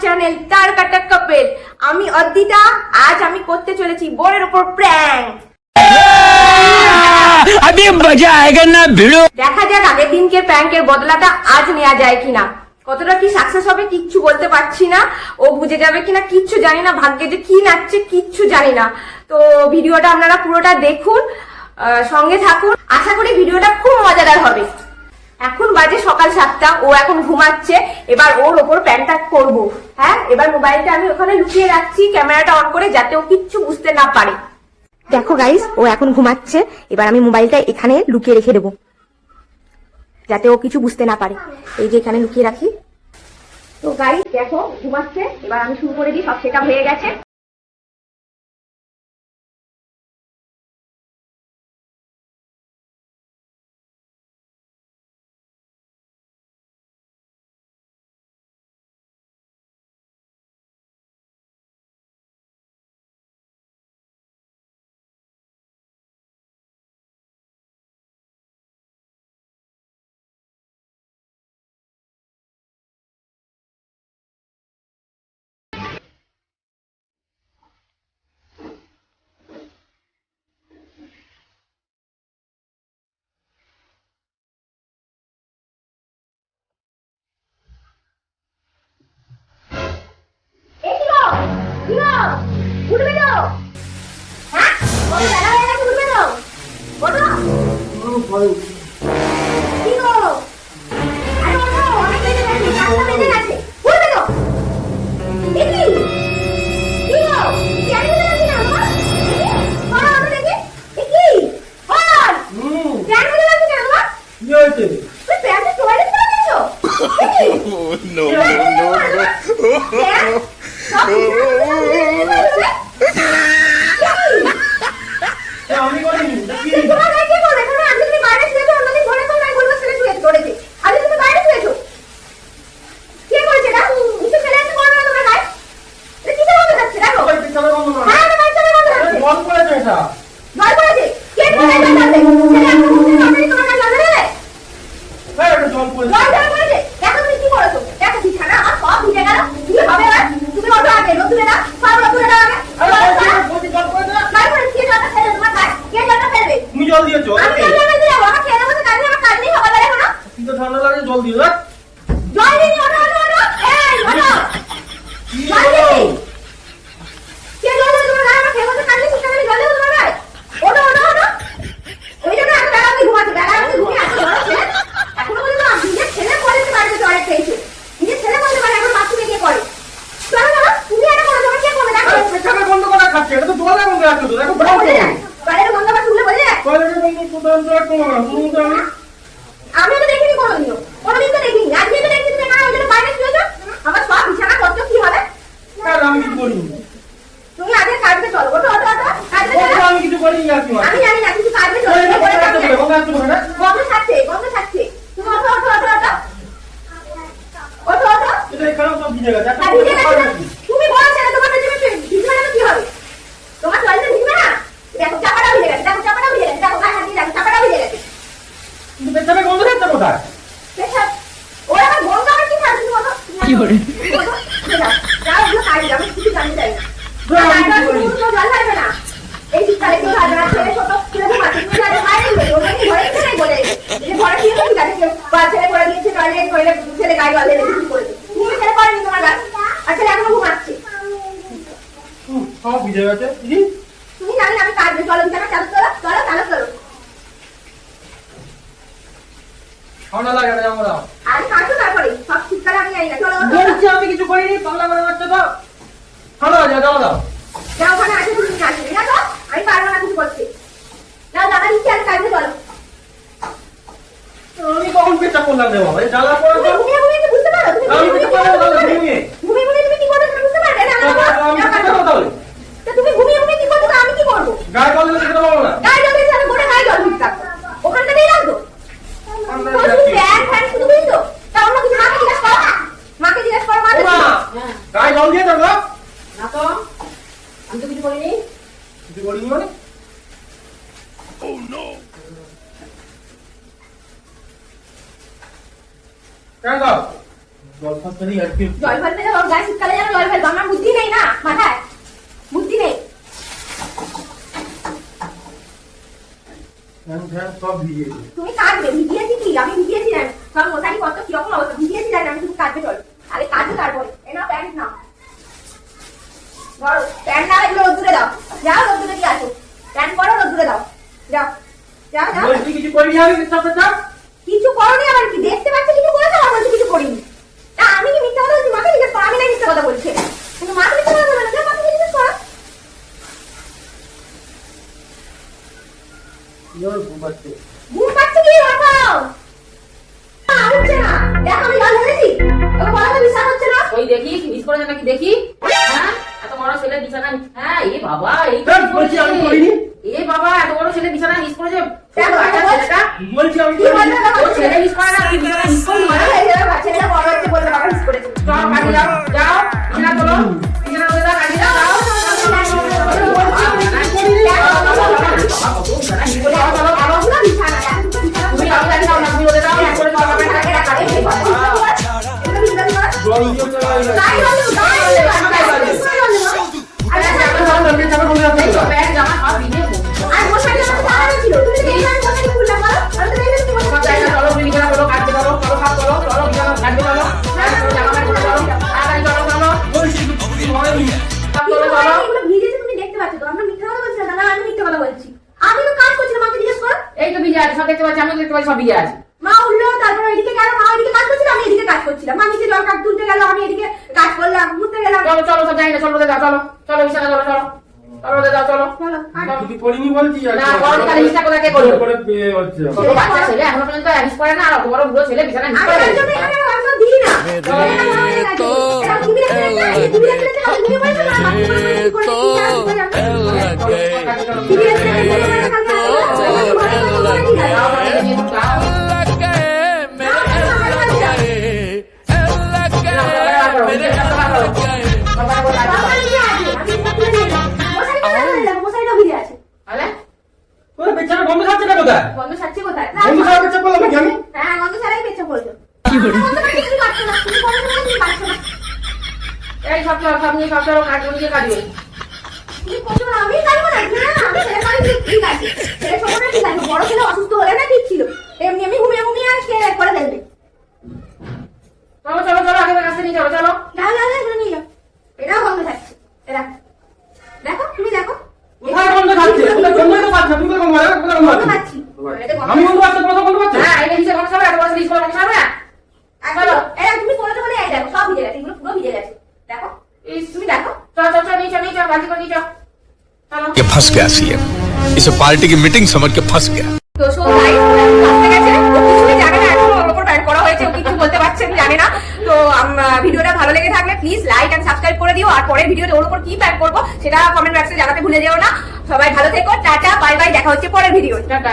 Channel তারকাটা couple. আমি অদ্রিতা। আজ আমি করতে চলেছি বোনের উপর প্র্যাঙ্ক। अभी मजा आएगा ना भिड़ो। দেখা যাক আগের দিনকে প্র্যাঙ্কের বদলাটা আজ নেওয়া যায় কিনা, কতটা কি সাকসেস হবে কিচ্ছু বলতে পারছি না। ও বুঝে যাবে কিনা কিচ্ছু জানি না, ভাগ্যে যে কি নাচছে কিচ্ছু জানি না। তো ভিডিওটা আপনারা পুরোটা দেখুন, সঙ্গে থাকুন, আশা করি ভিডিওটা খুব মজাদার হবে। এখন বাজে সকাল 7টা, ও এখন ঘুমাচ্ছে। এবার ওর ওপর প্র্যাঙ্কটা করবো। হ্যাঁ, এবার মোবাইলটা আমি ওখানে লুকিয়ে রাখছি ক্যামেরাটা অন করে, যাতে ও কিচ্ছু বুঝতে না পারে। দেখো গাইস, ও এখন ঘুমাচ্ছে। এবার আমি মোবাইলটা এখানে লুকিয়ে রেখে দেবো, যাতে ও কিছু বুঝতে না পারে। এই যে এখানে লুকিয়ে রাখি। তো গাইস দেখো ঘুমাচ্ছে। এবার আমি শুরু করে দিই, সব সেটা হয়ে গেছে। উঠবে তো? হ্যাঁ, ওই বেলা হয়ে গেছে, উঠবে তো? ওঠো। কি গো? আরে ওঠো, অনেক বেজে গেছে, 7টা বেজে গেছে। উঠবে তো? এ কি? কি গো? কেন উঠে যাচ্ছি না আমার? বলো, ওঠো দেখি। এ কি? বল। কেন উঠে যাচ্ছি না আমার? কি হয়েছে? তুই প্যান্টে টয়লেট করে দিয়েছো? এ কি? No, no, no. আমি করিনি। কি? তোমার গায়ে কে বলে? তুমি আজকে তুমি বাইরে শুয়েছো, অন্যদিন ঘরে তো নাই, বলবো ছেলে শুয়ে পড়েছে। আজকে তুমি বাইরে শুয়েছো। কে করেছে এটা? কিছু ফেলে আছে করো না তোমার গায়ে। এটা কিসের মধ্যে যাচ্ছে দেখো। ওই পিছনে বন্ধ করো। হ্যাঁ, এটা বাইরে মধ্যে যাচ্ছে। বল করেছে এটা। ভয় করেছে। কে তোমার গায়ে যাচ্ছে? ছেলে এখন ঘুমছে, অলরেডি তোমার গায়ে জল দেবে। হ্যাঁ, এটা জল করেছে। জল করেছে। দেখো তুমি কি করেছো। দেখো বিছানা আমার সব ভিজে গেল। কি হবে এবার? তুমি ওঠো আগে, রোদুরে দাও। সব রোদুরে দাও আগে। বলছি জল করেছে না? জল করেছে। কে জলটা ফেলবে তোমার গায়ে? কে জলটা ফেলবে? তুমি জল দিয়েছো। আমি জল ফেলতে যাবো। আমার খেয়ে দেবো, কাজ নেই, আমার কাজ নেই, সকালবেলা এখনো। কিন্তু ঠান্ডা লাগে জল দিও না। জল দিনি, ওঠো ওঠো ওঠো। এই ওঠো। কি জল হলো? দিনি। কে জল দেবে তোমার গায়ে? আমার খেয়ে বসে কাজ নেই, শিক্ষা নেই, জল দেবো তোমার গায়ে? ওঠো ওঠো ওঠো। ওই জন্য এত বেলা অবধি ঘুমাচ্ছে, বেলা অবধি ঘুমিয়ে এত জ্বর হচ্ছে। এখনো পর্যন্ত নিজের ছেলে বলেছে বাড়িতে জ্বর একটা এসে। নিজের ছেলে বলতে পারে এখন বাথরুমে গিয়ে করে। চলো চলো, তুমি এটা করো, তোমার কে করবে দেখো। আরে পেছনে বন্ধ করে খাচ্ছে। এটা তো জলে বন্ধ রাখছো তো। দেখো বন্ধ বলে করো। যায়। বাইরে বন্ধ করে শুনলে বলে যায়। টয়লেটে বন্ধ করতে বন্ধ রাখো না। তুমি তো আমি আমিও তো দেখিনি কোনোদিনও। কোনোদিন তো দেখিনি। আজকে তো দেখছি তুমি না, ওই জন্য বাইরে শুয়েছো। আমার সব বিছানা করছো, কি হবে? আর আমি কিছু করিনি। তুমি আগে কাজে চলো। ওঠো ওঠো ওঠো। কাজে বলছো চলো। আমি কিছু করিনি আর কি মানে। আমি জানি না, কিছু কাজে চলো। টয়লেটে বন্ধ রাখতে বলে, বন্ধ রাখতে বলে না? গন্ধ থাকছে, গন্ধ থাকছে। তুমি ওঠো ওঠো ওঠো ওঠো। ওঠো ওঠো। এটা এখানেও সব ভিজে গেছে। একটা আর ভিজে গেছে না? তুমি বলেছো না তোমার পেছনে ভিজবে না তো কি হবে? তোমার টয়লেটে ভিজবে না? দেখো চাপাটা ভিজে গেছে, দেখো চাপাটা ভিজে গেছে, দেখো গায়ে হাত দিয়ে দেখো চাপাটা ভিজে গেছে। কিন্তু পেছনে বন্ধ রাখতে কোথায়? পেছাব। ওর আবার গন্ধ আমার কি থাকবে? তুমি ওঠো। কি করে? ওঠো, উঠে যাও। যাও, ওগুলো কাজে যাবে, কিছু জানতে চাই না। আমি আর কিছু করিনি। কেউ জল ঢালবে না। এই শীতকালে কেউ ঢালবে না। ছেলে ছোট, ছেলে ঘুমাচ্ছে। তুমি যাতে বাইরে শুয়ে, ওর নাকি ঘরে শুয়ে নাই বলে রেখে। এই যে ঘরে শুয়ে তো ঠিক আছে, কেউ ছেলে করে দিয়েছে টয়লেট, টয়লেট ছেলে গায়ে জল ঢেলে কিছু করেছে। তুমি ছেলে করেনি তোমার গায়ে। আর ছেলে এখনো ঘুমাচ্ছে। সব ভিজে গেছে। কি? তুমি জানি আমি কাজ নেই। চলো বিছানা চালু করো, চলো চালু করো। ঠান্ডা লাগে না আমরা। আর কাজও তারপরে সব শীতকালে আমি জানি না। চলো ওঠো। বলছি আমি কিছু করিনি। পাগলা করে বাচ্চা তো। ঠান্ডা লাগে, দাও দাও। যাও ওখানে আছে, তুমি নিয়ে আসবে না তো? আমি পারবো না কিছু করতে। যাও জামা দিচ্ছি, আর কাজে চলো। আমি কখন পেঁচা করলাম রে বাবা? এই জ্বালা পড়া তুমি তো। ঘুমিয়ে ঘুমিয়ে কি বুঝতে পারো? তুমি আমি কিছু করবো তাহলে ঘুমিয়ে। ঘুমিয়ে ঘুমিয়ে তুমি কি করবে তুমি বুঝতে পারবে না? আমি কিছু করবো তাহলে। তা তুমি ঘুমিয়ে ঘুমিয়ে কি করছো? আমি কি করবো? গায়ে জল দিলে সেটা বলো না। গায়ে জল দিয়েছে, আমি গোটা গায়ে জল দিতে থাকবো। ওখান থেকেই রাখবো। ঠান্ডা তো লাগে। তুমি ফ্যান ফ্যান শুধু বুঝছো? তা অন্য কিছু মাকে জিজ্ঞেস করো। মাকে জিজ্ঞেস করো, মা ও মা, গায়ে জল দিয়ে দাও গো। না তো, আমি তো কিছু করিনি। কিছু করিনি মানে? কেন দাও? জল ফাঁসতেই আর কি জল ফেলতে যাবো গায়ে শীতকালে যেন জল ফেলবো আমার বুদ্ধি নেই না মাথায় বুদ্ধি নেই ফ্যান সব ভিজে গেছে। তুমি কাটবে ভিজিয়েছি কি আমি ভিজিয়েছি জানি সব মশারি কত কিরকম অবস্থা ভিজিয়েছি জানি আমি তুমি কাটবে চল আরে কাটবে তারপরে এ না প্যান্ট না ধরো প্যান্ট না এগুলো রোদ্দুরে দাও যাও রোদ্দুরে দিয়ে আসো প্যান্ট করো রোদ্দুরে দাও যাও যাও যাও বলছি কিছু করিনি আমি সব সব কিছু করোনি আবার কি দেখতে পাচ্ছি কিছু করেছো আমার বলছি কিছু করিনি না আমি কি মিথ্যা কথা বলছি মাকে জিজ্ঞেস করো আমি না মিথ্যা কথা বলছি কিন্তু মাকে মিথ্যা কথা বলবে না মাকে জিজ্ঞেস করো জল ঘুমাচ্ছে। ঘুম পাচ্ছে কি বাবাও উঠছে না দেখ আমি জল ঢেলেছি তোকে বলা তো বিশ্বাস হচ্ছে না ওই দেখি মিস করেছে নাকি দেখি হ্যাঁ এত বড় ছেলে বিছানা হ্যাঁ এ বাবা এই ধ্যাৎ, বলছি আমি করিনি। এ বাবা এত বড় ছেলে বিছানা মিস করেছে দেখো, বাচ্চা দেখো, ছেলেটা বলছি আমি কি করিনি। বলবে ও ছেলে মিস করে না তুই বিছানা মিস করলি বড় হয়ে যাবে বাচ্চাটা বড় হচ্ছে বলবে বাবা মিস করেছে চল কাটি যাও যাও বিছানা তোলো বিছানা তোলে দাও কাটি যাও তুমি যাও কাটি যাও না তুমি ওদের দাও করে চল বাবা কাটি কাটি জল দিয়ে চলে গেছে। প্যান্ট জামা সব ভিজে চলো তুমি বিছানা তোলো কাটতে চলো চলো সব চলো চলো বিছানা কাটতে চলো জামা কাটতে চলো তাড়াতাড়ি চলো চলো বলছি কিছু হয়নি। সব চলো চলো আমি তো কাজ করছিলাম মাকে জিজ্ঞেস করো এই তো ভিজে আছে সব দেখতে পাচ্ছি আমিও দেখতে পাচ্ছি সব ভিজে আছে মা উঠলো তারপর এদিকে গেল মা এদিকে কাজ করছিল আমি এদিকে কাজ করছিলাম মা নিচে জল কাট তুলতে গেল আমি এদিকে কাজ করলাম ঘুরতে গেলাম চলো চলো সব যাই না চলো ওদের দাও চলো চলো বিছানা চলো চলো চলো ওদের দাও চলো চলো আর কিছু করিনি বলছি আর না বড় তাহলে হিসা কোথা কে করলো করে পেয়ে হচ্ছে। ছোট বাচ্চা ছেলে এখনো পর্যন্ত হিস করে না আর অত বড় বুড়ো ছেলে বিছানা হিস আমি করে তার জন্য এখানে রাস্তা দিই না এটা টিভি দেখতে টিভি দেখতে আমি ভিডিও বানাই না টিভি দেখতে মশারিটা ভিজে আছে ওই বেচারা গন্ধ খাচ্ছে না কোথায়? গন্ধ ছাড়ছে কোথায় গন্ধ খাওয়া বেচা বললাম নাকি আমি? হ্যাঁ গন্ধ ছাড়াই পেচ্ছা পড়লো তুমি কাটছো না তুমি কাটছো না এই সব চলো সব নিয়ে সব চলো কাটবে নিয়ে কাটবে তুমি কত আমি কাটবো না আমি ছেলে কাটি ঠিক আছে ছেলে ছোট না ঠিক আছে বড় ছেলে অসুস্থ হলে না ঠিক ছিল এমনি এমনি ঘুমিয়ে ঘুমিয়ে আর কে করে দেবে চলো চলো চলো আগে কাছে নিয়ে চলো চলো না না না এগুলো নিয়ে যাও এটাও গন্ধ থাকছে এরা দেখো তুমি দেখো কোথায় গন্ধ খাচ্ছে? কোথায় গন্ধই তো পাচ্ছে না। তুমি কোথায় গন্ধ পাচ্ছ? কোথায় গন্ধ গন্ধ পাচ্ছ? পাচ্ছি এটা গন্ধ আমি গন্ধ পাচ্ছি, কোথায় গন্ধ পাচ্ছ? হ্যাঁ এটা হিসেবে কম খাবে এত বড় হিস করে কম খাবে চলো এরা তুমি করেছো বলে এই দেখো সব ভিজে গেছে এগুলো পুরো ভিজে গেছে দেখো তুমি দেখো চল চল চল নিচে নিচে বালতি করে নিচে চলো ये फंस गया सीएम इसे पार्टी की मीटिंग समझ के फंस गया তো সো গাইস আসতে গেছে ও কিছুই জানে না এখনো ওর উপর প্যান্ট করা হয়েছে ও কিছু বলতে পারছে না জানে না তো ভিডিওটা ভালো লেগে থাকলে প্লিজ লাইক এন্ড সাবস্ক্রাইব করে দিও আর পরের ভিডিওতে ওর উপর কি প্যান্ট করবো সেটা কমেন্ট বক্সে জানাতে ভুলে যেও না সবাই ভালো থেকো টাটা বাই বাই দেখা হচ্ছে পরের ভিডিও টাটা